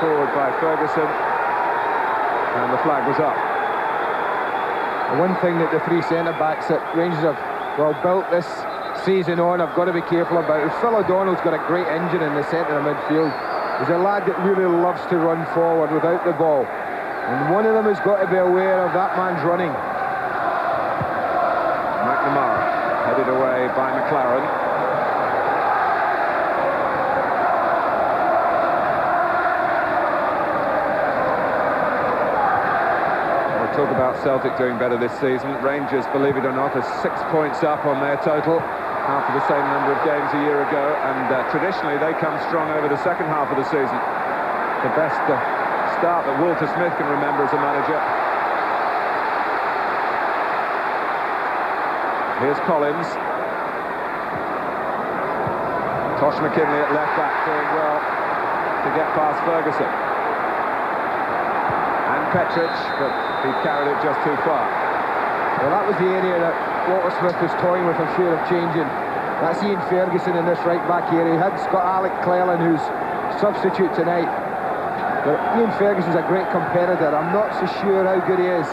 Forward by Ferguson, and the flag was up. The one thing that the three centre-backs that Rangers have built this season on, I've got to be careful about. Phil O'Donnell's got a great engine in the centre of midfield. He's a lad that really loves to run forward without the ball, and one of them has got to be aware of that man's running. McNamara headed away by McLaren. We'll talk about Celtic doing better this season. Rangers, believe it or not, are 6 points up on their total after the same number of games a year ago, and traditionally they come strong over the second half of the season. The best start that Walter Smith can remember as a manager. Here's Collins. Tosh McKinley at left back doing well to get past Ferguson. And Petric, but he carried it just too far. Well, that was the area that Walter Smith was toying with, I'm sure, of changing. That's Ian Ferguson in this right-back area. He had Scott Alec Cleland, who's substitute tonight. But Ian Ferguson's a great competitor. I'm not so sure how good he is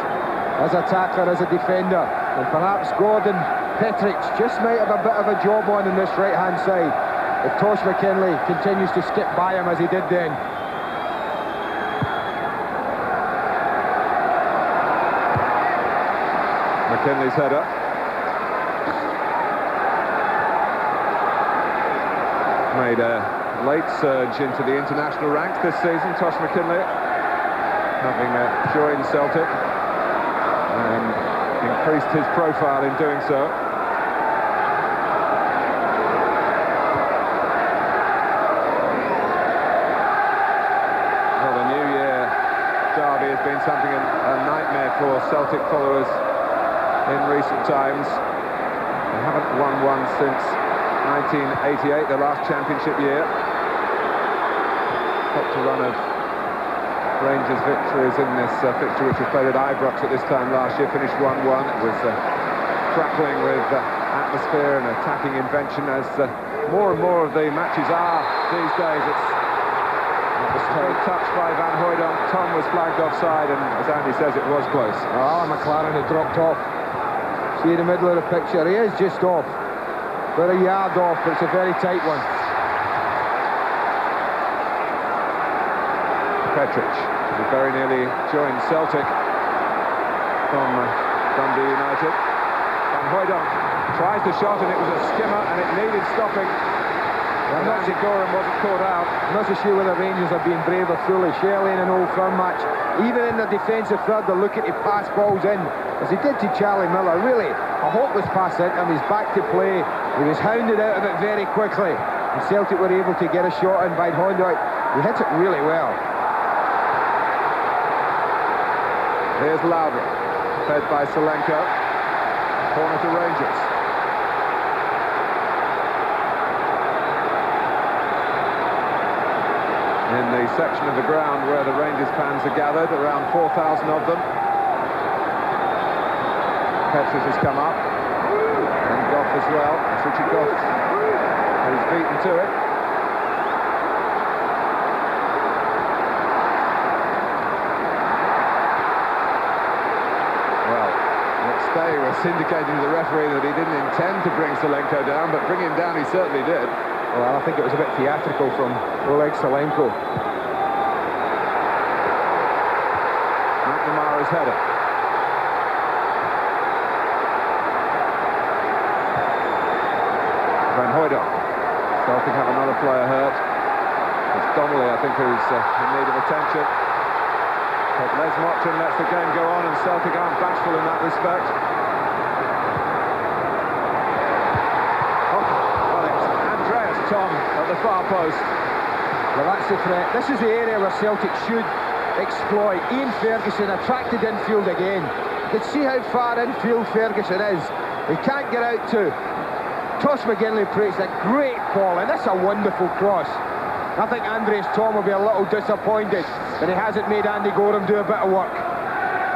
as a tackler, as a defender. And perhaps Gordon Petric just might have a bit of a job on in this right-hand side if Tosh McKinley continues to skip by him as he did then. McKinley's header. Made a late surge into the international ranks this season, Tosh McKinley, having joined Celtic and increased his profile in doing so. Well, the New Year derby has been something a nightmare for Celtic followers in recent times. They haven't won one since 1988, the last championship year. Topped a run of Rangers victories in this fixture, which was played at Ibrox at this time last year, finished 1-1. It was crackling with atmosphere and attacking invention, as more and more of the matches are these days. It was a touch by Van Hooijdonk. Tom was flagged offside, and as Andy says, it was close. McLaren had dropped off. See the middle of the picture, he is just off. About a yard off, but it's a very tight one. Petric, who very nearly joined Celtic from Dundee United. Van Hooijdonk tries the shot, and it was a skimmer, and it needed stopping. And Andy Gorham wasn't caught out. I'm not so sure whether Rangers are being brave or foolish. Early in an Old Firm match, even in the defensive third, they're looking to pass balls in, as he did to Charlie Miller. Really, a hopeless pass into him. He's back to play. He was hounded out of it very quickly, and Celtic were able to get a shot in by Hooijdonk. He hit it really well. Here's Lowry, fed by Solenko. Corner to Rangers. In the section of the ground where the Rangers fans are gathered, around 4,000 of them. Petric has come up, and Goff as well. It's Richard Goff who's beaten to it. Well, next day was indicating to the referee that he didn't intend to bring Solenko down, but bring him down he certainly did. Well, I think it was a bit theatrical from Oleg Solenko. McNamara's header. Van Hooijdonk. Celtic have another player hurt. It's Donnelly, I think, who's in need of attention. But Les Motrin lets the game go on, and Celtic aren't bashful in that respect. Tom at the far post. Well, that's the threat. This is the area where Celtic should exploit. Ian Ferguson attracted infield again. You can see how far infield Ferguson is. He can't get out to. Tosh McKinley creates a great ball, and that's a wonderful cross. I think Andreas Tom will be a little disappointed that he hasn't made Andy Gorham do a bit of work.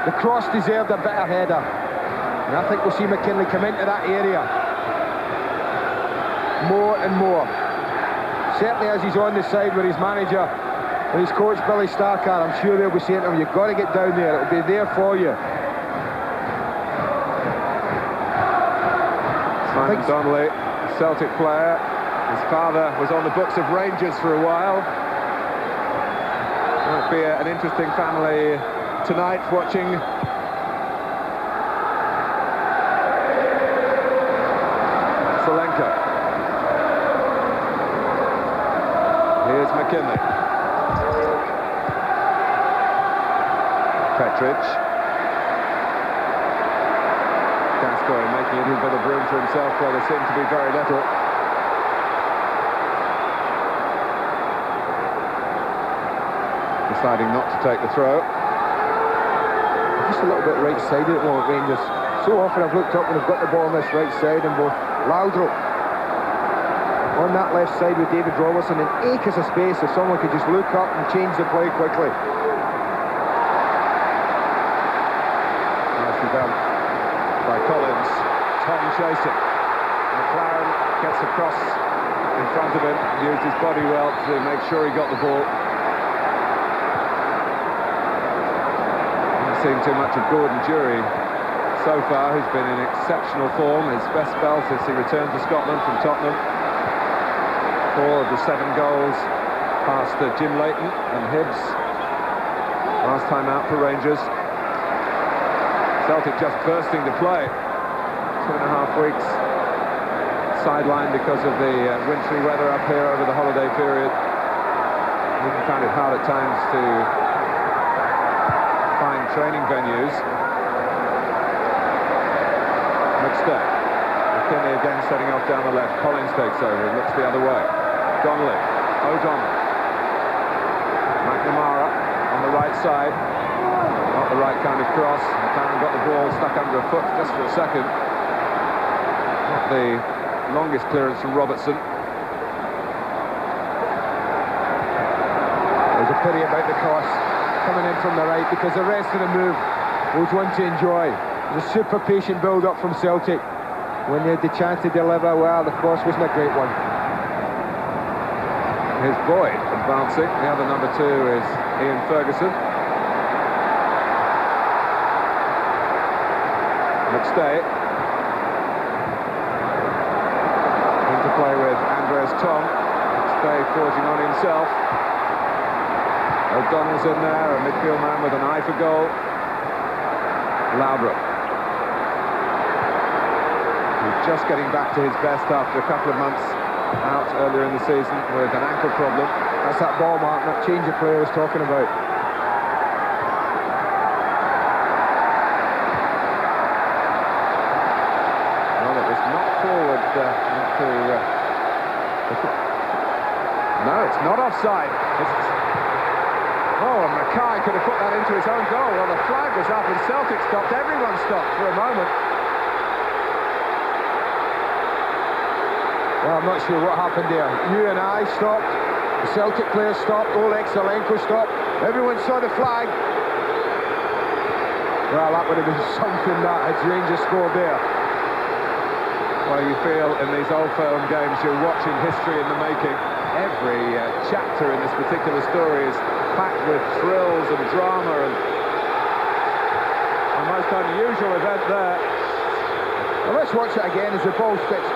The cross deserved a better header, and I think we'll see McKinley come into that area more and more. Certainly as he's on the side where his manager And his coach, Billy Starker, I'm sure they'll be saying to him, you've got to get down there, it'll be there for you. Simon Donnelly, a Celtic player. His father was on the books of Rangers for a while. Might be an interesting family tonight watching. Solenko. Here's McKinley. Petric. Gascoigne making a little bit of room for himself where there seemed to be very little. Deciding not to take the throw. Just a little bit right-sided at the moment, Rangers. So often I've looked up when they've got the ball on this right side, and both Laudrup on that left side with David Robertson, and acres of space if someone could just look up and change the play quickly. Nicely done by Collins. Tom chasing. McLaren gets across in front of him, used his body well to make sure he got the ball. Haven't seen too much of Gordon Durie so far, who's been in exceptional form, his best spell since he returned to Scotland from Tottenham. 4 of the 7 goals past Jim Leighton and Hibbs. Last time out for Rangers. Celtic just bursting to play. 2.5 weeks sidelined because of the wintry weather up here over the holiday period. Even found it hard at times to find training venues. McStay. McKinley again setting off down the left. Collins takes over and looks the other way. Donnelly. O'Donnell. McNamara on the right side. Not the right kind of cross. McLaren got the ball stuck under a foot just for a second. Not the longest clearance from Robertson. There's a pity about the cross coming in from the right, because the rest of the move was one to enjoy. It was a super patient build-up from Celtic. When they had the chance to deliver, well, the cross wasn't a great one. Here's Boyd advancing. The other number 2 is Ian Ferguson. McStay. Into play with Andres Tom. McStay forging on himself. O'Donnell's in there, a midfield man with an eye for goal. Laudrup. He's just getting back to his best after a couple of months out earlier in the season with an ankle problem. That's that ball mark, that change of play I was talking about. Well, it was not forward No, it's not offside. Oh, and Mackay could have put that into his own goal. Well, the flag was up and Celtic stopped. Everyone stopped for a moment. Well, I'm not sure what happened there. You and I stopped. The Celtic players stopped. Oleg Solenko stopped. Everyone saw the flag. Well, that would have been something that had Rangers scored there. Well, you feel in these old firm games you're watching history in the making. Every chapter in this particular story is packed with thrills and drama, and a most unusual event there. Well, let's watch it again as the ball's fixed.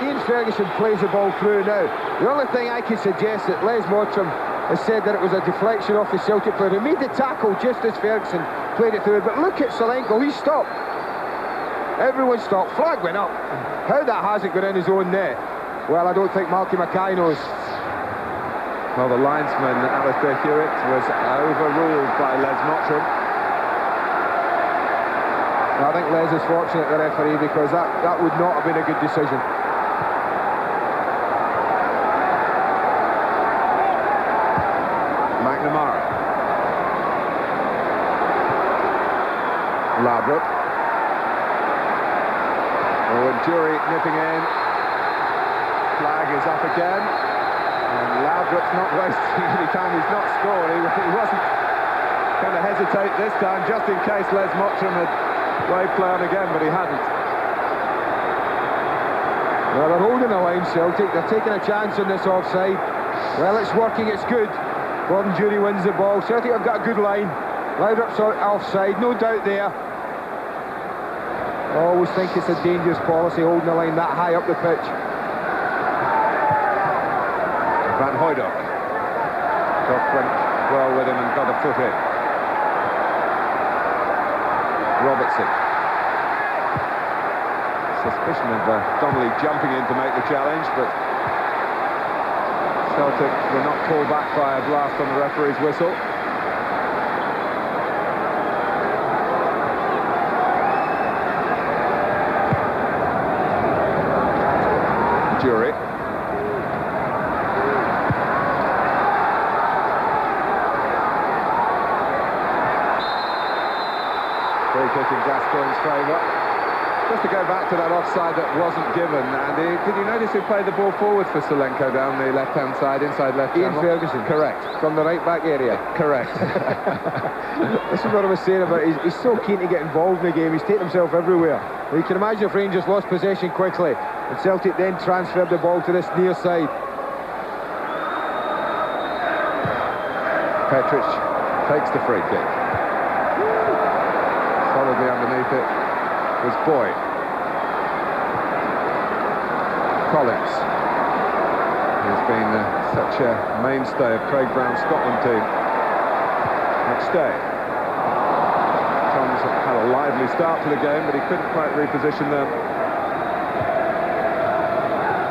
Ian Ferguson plays the ball through now. The only thing I can suggest that Les Mottram has said that it was a deflection off the Celtic player who made the tackle just as Ferguson played it through. But look at Solenko, he stopped. Everyone stopped. Flag went up. How that hasn't got in his own net, well, I don't think Malky Mackay knows. Well, the linesman, Alistair Hewitt, was overruled by Les Mottram. I think Les is fortunate, the referee, because that would not have been a good decision. McNamara. Laudrup. Oh, and Durie nipping in. Flag is up again. And Laudrup's not wasting any time. He's not scored. He wasn't going to hesitate this time, just in case Les Mottram had waved play on again, but he hadn't. Well, they're holding the line, Celtic. They're taking a chance on this offside. Well, it's working. It's good. Gordon Jury wins the ball. Celtic have got a good line. Laudrup's offside, no doubt there. I always think it's a dangerous policy holding the line that high up the pitch. Van Hooijdonk. Goff went well with him and got a foot in. Robertson. Suspicion of Donnelly jumping in to make the challenge, but Celtic were not called back by a blast on the referee's whistle. Jury. Free kick in Gascoigne's favour. Just to go back to that offside that wasn't given, Andy, did you notice who played the ball forward for Solenko down the left-hand side, inside left Ian channel? Ferguson. Correct. From the right-back area. Correct. This is what I was saying about he's so keen to get involved in the game. He's taken himself everywhere. You can imagine if Rangers lost possession quickly and Celtic then transferred the ball to this near side. Petric takes the free kick. Solidly underneath it was Boyd. Collins. He's been such a mainstay of Craig Brown's Scotland team. McStay. Tom's had a lively start to the game, but he couldn't quite reposition them.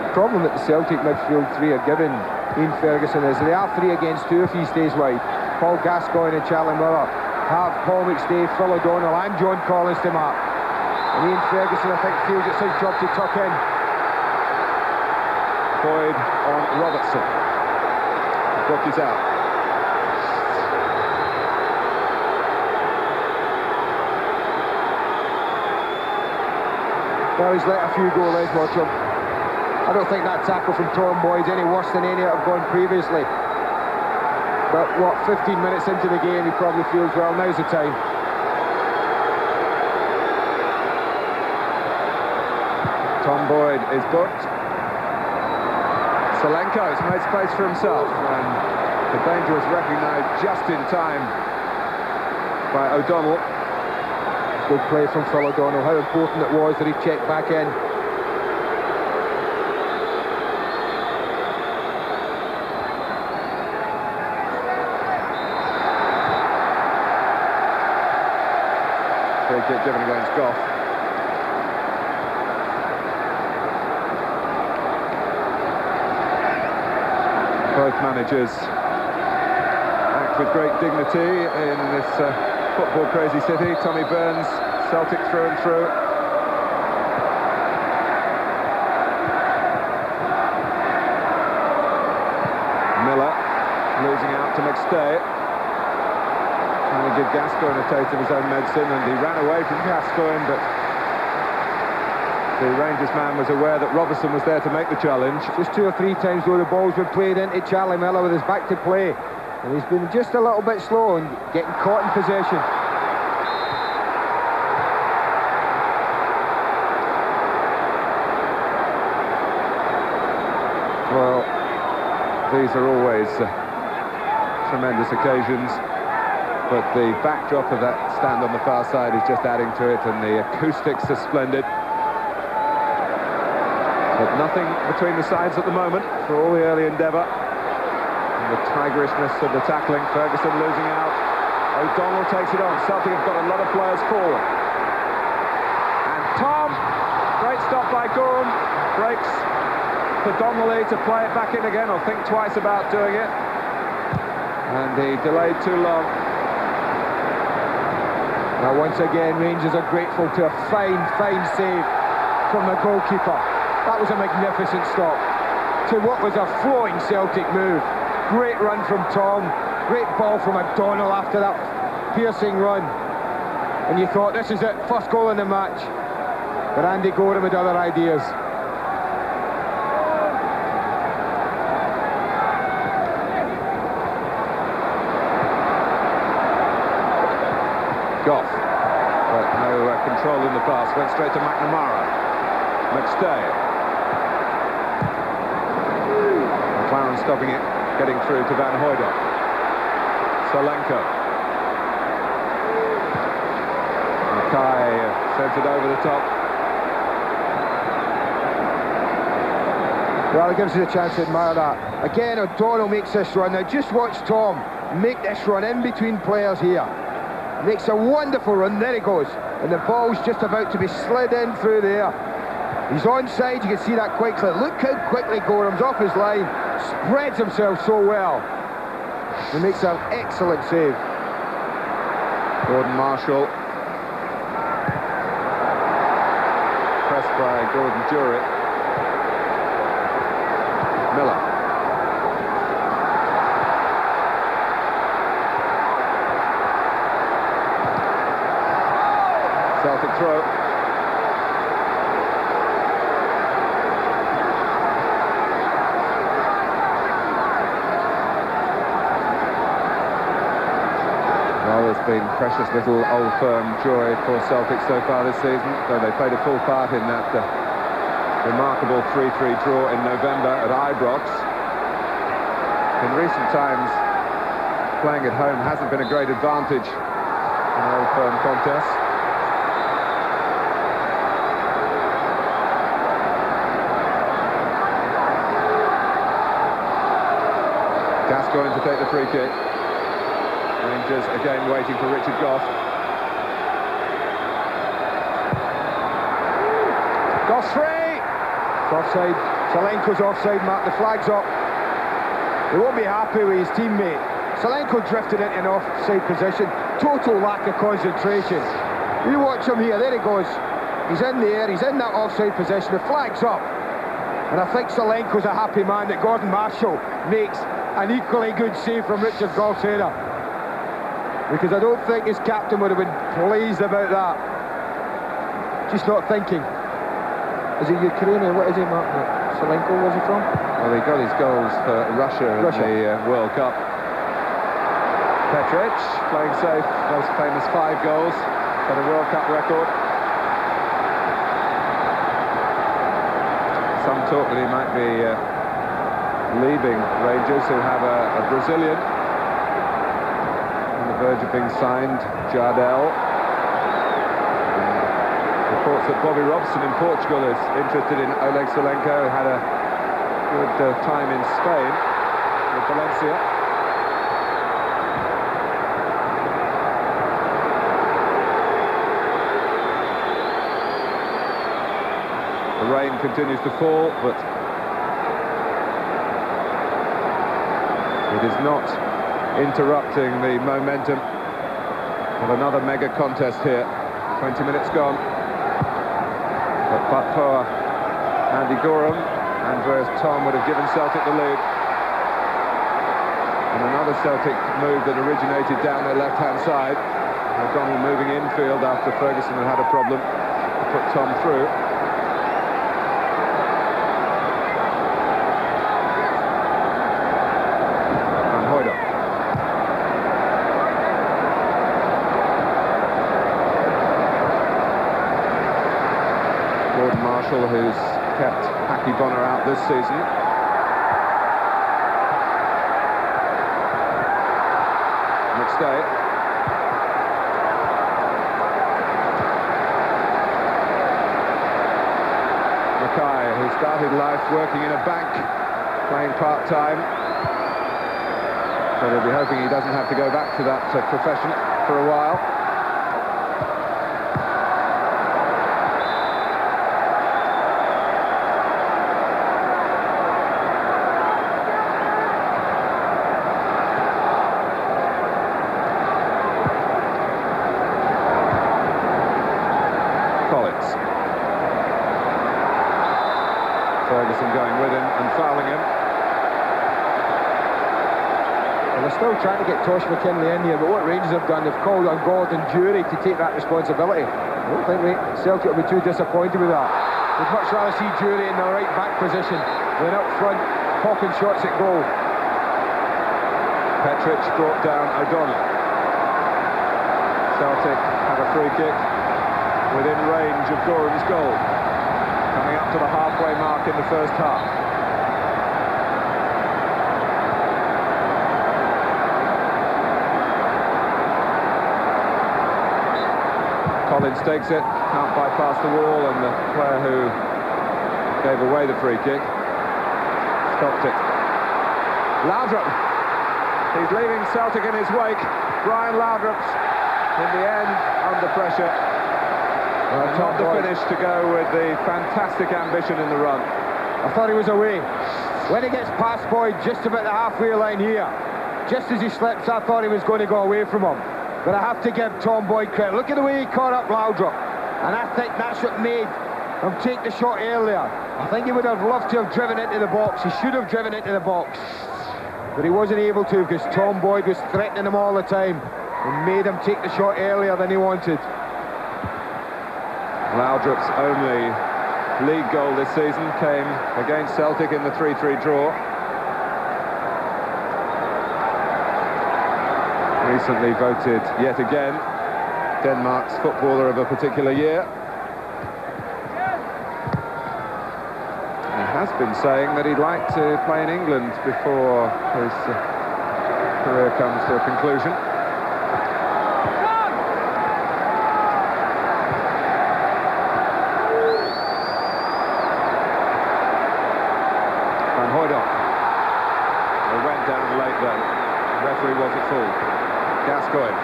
The problem that the Celtic midfield three are giving Ian Ferguson is they are 3 against 2 if he stays wide. Paul Gascoigne and Charlie Miller have Paul McStay, Phil O'Donnell and John Collins to mark. And Ian Ferguson, I think, feels it's his job to tuck in. Boyd on Robertson. The book is out. Well, he's let a few go, let's watch him. I don't think that tackle from Tom Boyd's any worse than any that have gone previously. But, what, 15 minutes into the game, he probably feels, well, now's the time. Tom Boyd is booked. Solenko's made space for himself, and the danger was recognised just in time by O'Donnell. Good play from Phil O'Donnell. How important it was that he checked back in. Free kick given against Goff. Both managers act with great dignity in this football crazy city. Tommy Burns, Celtic through and through. Miller losing out to McStay. Trying to give Gascoigne a taste of his own medicine, and he ran away from Gascoigne, but the Rangers man was aware that Robertson was there to make the challenge. Just 2 or 3 times though the ball's been played into Charlie Miller with his back to play, and he's been just a little bit slow and getting caught in possession. Well, these are always tremendous occasions, but the backdrop of that stand on the far side is just adding to it, and the acoustics are splendid. But nothing between the sides at the moment for all the early endeavour. And the tigerishness of the tackling. Ferguson losing out. O'Donnell takes it on. Celtic have got a lot of players forward. And Tom, great stop by Gorham, breaks for Donnelly to play it back in again, or think twice about doing it. And he delayed too long. Now once again Rangers are grateful to a fine save from the goalkeeper. That was a magnificent stop to what was a flowing Celtic move. Great run from Tom, great ball from O'Donnell after that piercing run. And you thought, this is it, first goal in the match. But Andy Gorham had other ideas. Goff, but no control in the pass, went straight to McNamara. McStay. McLaren stopping it, getting through to Van Hooijdonk. Solenko. Mackay sent it over the top. Well, it gives us a chance to admire that. Again, O'Donnell makes this run. Now, just watch Tom make this run in between players here. Makes a wonderful run. There he goes. And the ball's just about to be slid in through there. He's onside. You can see that quickly. Look how quickly Gorham's off his line. Spreads himself so well. He makes an excellent save. Gordon Marshall. Pressed by Gordon Jury. Miller. Celtic throw. Well, there's been precious little Old Firm joy for Celtic so far this season, though they played a full part in that remarkable 3-3 draw in November at Ibrox. In recent times, playing at home hasn't been a great advantage in Old Firm contests. Gascoigne to take the free kick. Rangers again waiting for Richard Goff. Goff's free! It's offside. Solenko's offside, Mark. The flag's up. He won't be happy with his teammate. Solenko drifted into an offside position. Total lack of concentration. You watch him here. There he goes. He's in the air. He's in that offside position. The flag's up. And I think Solenko's a happy man that Gordon Marshall makes an equally good save from Richard Goff's header. Because I don't think his captain would have been pleased about that. Just not thinking. Is he Ukrainian? What is he, Mark? Solenko, where's he from? Well, he got his goals for Russia in the World Cup. Petric, playing safe, most famous 5 goals for the World Cup record. Some talk that he might be leaving Rangers, who have a Brazilian on the verge of being signed, Jardel. Reports that Bobby Robson in Portugal is interested in Oleg Solenko, who had a good time in Spain with Valencia. The rain continues to fall, but it is not interrupting the momentum of another mega contest here. 20 minutes gone. But Patpoa, Andy Gorham, Andreas Tom would have given Celtic the lead. And another Celtic move that originated down their left-hand side. O'Donnell moving infield after Ferguson had had a problem to put Tom through. Gordon Marshall, who's kept Hacky Bonner out this season. McStay. Mackay, who started life working in a bank, playing part-time. So they'll be hoping he doesn't have to go back to that profession for a while. Ferguson going with him and fouling him. Well, they're still trying to get Tosh McKinley in here, but what Rangers have done, they've called on Gordon Jury to take that responsibility. I don't think Celtic will be too disappointed with that. We'd much rather see Jury in the right back position than up front, popping shots at goal. Petric brought down O'Donnell. Celtic have a free kick within range of Gorham's goal. Coming up to the halfway mark in the first half. Collins takes it, can't bypass the wall, and the player who gave away the free kick stopped it. Laudrup, he's leaving Celtic in his wake. Brian Laudrup, in the end, under pressure. Not the finish to go with the fantastic ambition in the run. I thought he was away. When he gets past Boyd, just about the halfway line here, just as he slips, I thought he was going to go away from him. But I have to give Tom Boyd credit. Look at the way he caught up Laudrup. And I think that's what made him take the shot earlier. I think he would have loved to have driven into the box. He should have driven into the box. But he wasn't able to because Tom Boyd was threatening him all the time and made him take the shot earlier than he wanted. Laudrup's only league goal this season came against Celtic in the 3-3 draw. Recently voted yet again Denmark's footballer of a particular year. He has been saying that he'd like to play in England before his career comes to a conclusion. Van Hooijdonk. They went down late then. The referee wasn't fooled. Gascoigne.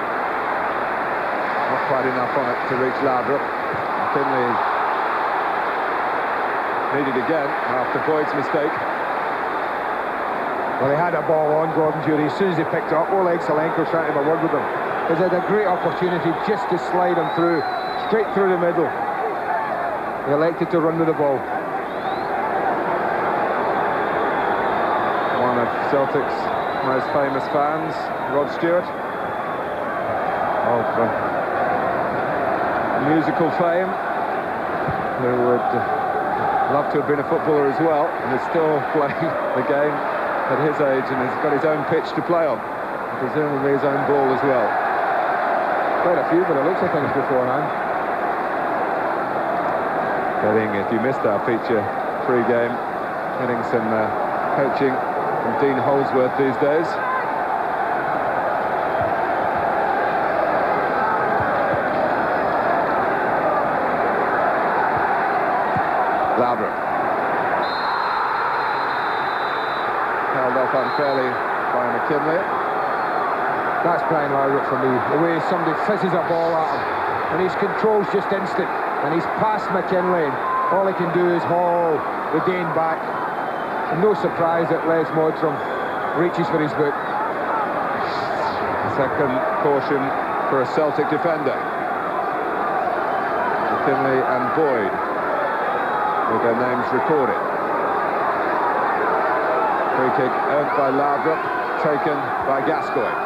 Not quite enough on it to reach Laudrup. Finley needed again after Boyd's mistake. Well, he had a ball on Gordon Durie. As soon as he picked it up, Oleg Salenko trying to have a word with him. He had a great opportunity just to slide him through, straight through the middle. He elected to run with the ball. One of Celtic's most famous fans, Rod Stewart, of musical fame, who would love to have been a footballer as well, and is still playing the game at his age and has got his own pitch to play on, presumably his own ball as well. Quite a few, but it looks like things beforehand. If you missed our feature pre-game, getting some coaching from Dean Holsworth these days. Laudrup. Held off unfairly by McKinley. That's Brian Laudrup for me. The way somebody fizzes a ball at him. And his control's just instant. And he's past McKinley. All he can do is haul the Dane back. And no surprise that Les Modstrom reaches for his boot. Second caution for a Celtic defender. McKinley and Boyd, with their names recorded. Free kick earned by Laudrup, taken by Gascoigne.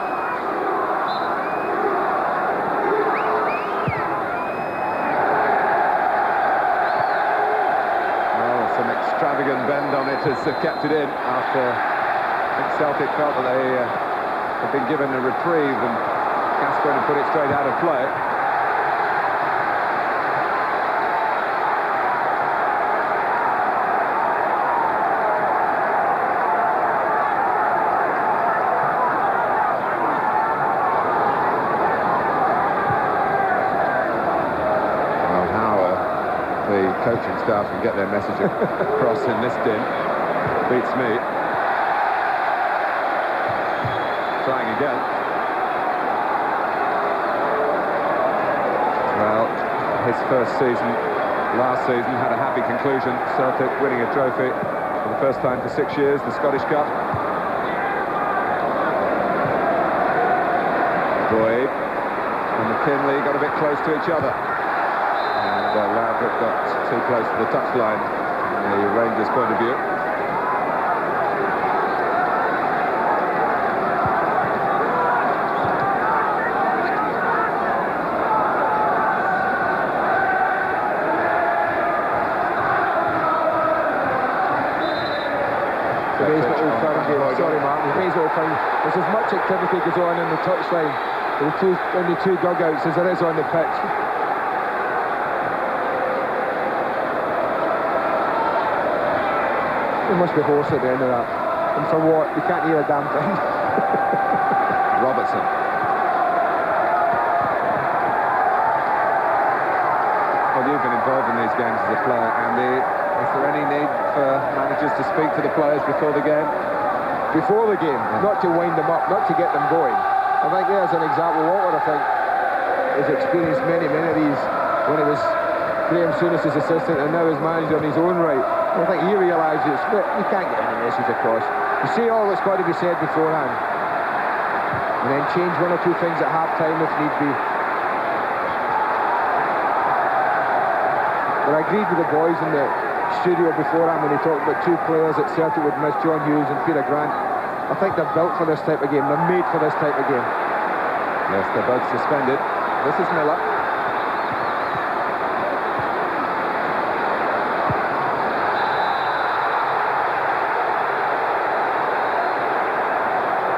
Well, some extravagant bend on it has kept it in after I think Celtic felt that they had been given a reprieve and Gascoigne had put it straight out of play. Coaching staff can get their message across in this din. Beats me. Trying again. Well, his first season, last season, had a happy conclusion. Celtic winning a trophy for the first time for 6 years, the Scottish Cup. Boyd and McKinley got a bit close to each other. Laudrup got too close to the touchline from the Rangers' point of view. Sorry, Martin. There's as much activity goes on in the touchline in the two dugouts as there is on the pitch. There must be hoarse at the end of that. And for what? You can't hear a damn thing. Robertson. involved in these games as a player, Andy. Is there any need for managers to speak to the players before the game? Before the game, not to wind them up, not to get them going. I think there's an example. Walter, I think, has experienced many of these when he was Graham Souness's assistant and now as manager in his own right. I think he realised you can't get any message across. You say all that's got to be said beforehand, and then change one or two things at half-time if need be. But I agreed with the boys in the studio beforehand when he talked about two players that Celtic would miss, John Hughes and Peter Grant. I think they're built for this type of game. They're made for this type of game. Yes, they're both suspended. This is Miller.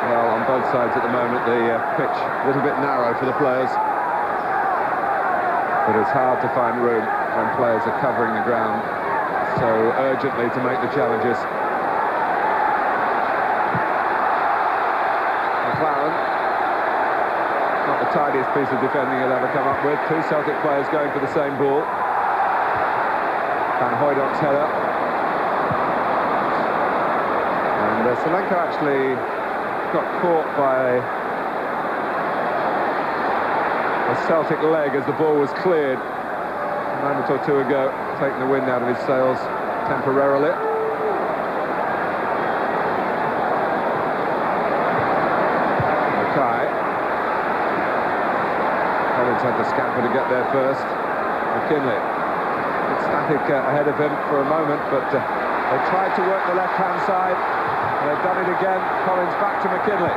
Well, on both sides at the moment, the pitch a little bit narrow for the players. But it's hard to find room when players are covering the ground so urgently to make the challenges. McLaren, not the tidiest piece of defending he'll ever come up with. Two Celtic players going for the same ball. Van Hooydonk's header. And Solenko actually got caught by a Celtic leg as the ball was cleared a moment or two ago, taking the wind out of his sails temporarily. Mackay. Collins had the scamper to get there first. McKinley. It's static ahead of him for a moment, but they tried to work the left-hand side, and they've done it again. Collins back to McKinley.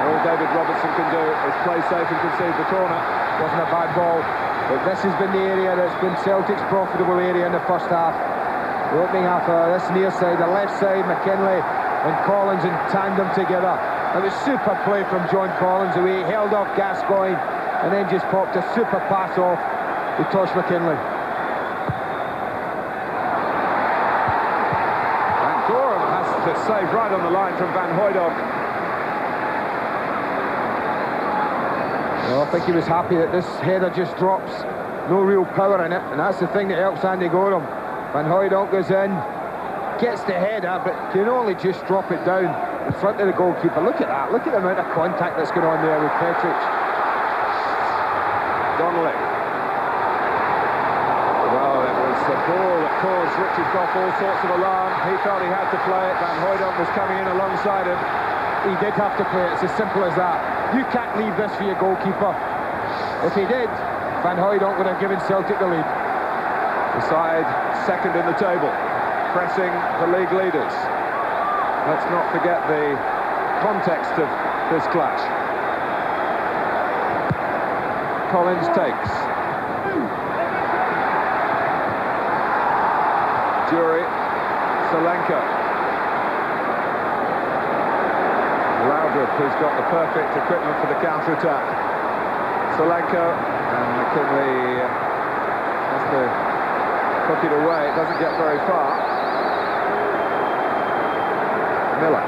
All David Robertson can do is play safe and concede the corner. Wasn't a bad ball, but this has been the area that's been Celtic's profitable area in the first half. The opening half, this near side, the left side, McKinley and Collins in tandem together. It was super play from John Collins, the way he held off Gascoigne and then just popped a super pass off to Tosh McKinley. And Gorham has to save right on the line from Van Hooydonk. Well, I think he was happy that this header just drops. No real power in it, and that's the thing that helps Andy Gorham. Van Hooydonk goes in, gets the header, but can only just drop it down in front of the goalkeeper. Look at that, look at the amount of contact that's going on there with Petric. Donnelly. Well, it was a ball that caused Richard Gough all sorts of alarm. He felt he had to play it. Van Hooydonk was coming in alongside him. He did have to play it, it's as simple as that. You can't leave this for your goalkeeper. If he did, Van Hooydonk would have given Celtic the lead. The side second in the table, pressing the league leaders. Let's not forget the context of this clash. Collins takes. Jury, Solenko. Laudrup, who's got the perfect equipment for the counter-attack. Solenko, and McKinley has to hook it away. It doesn't get very far. Miller.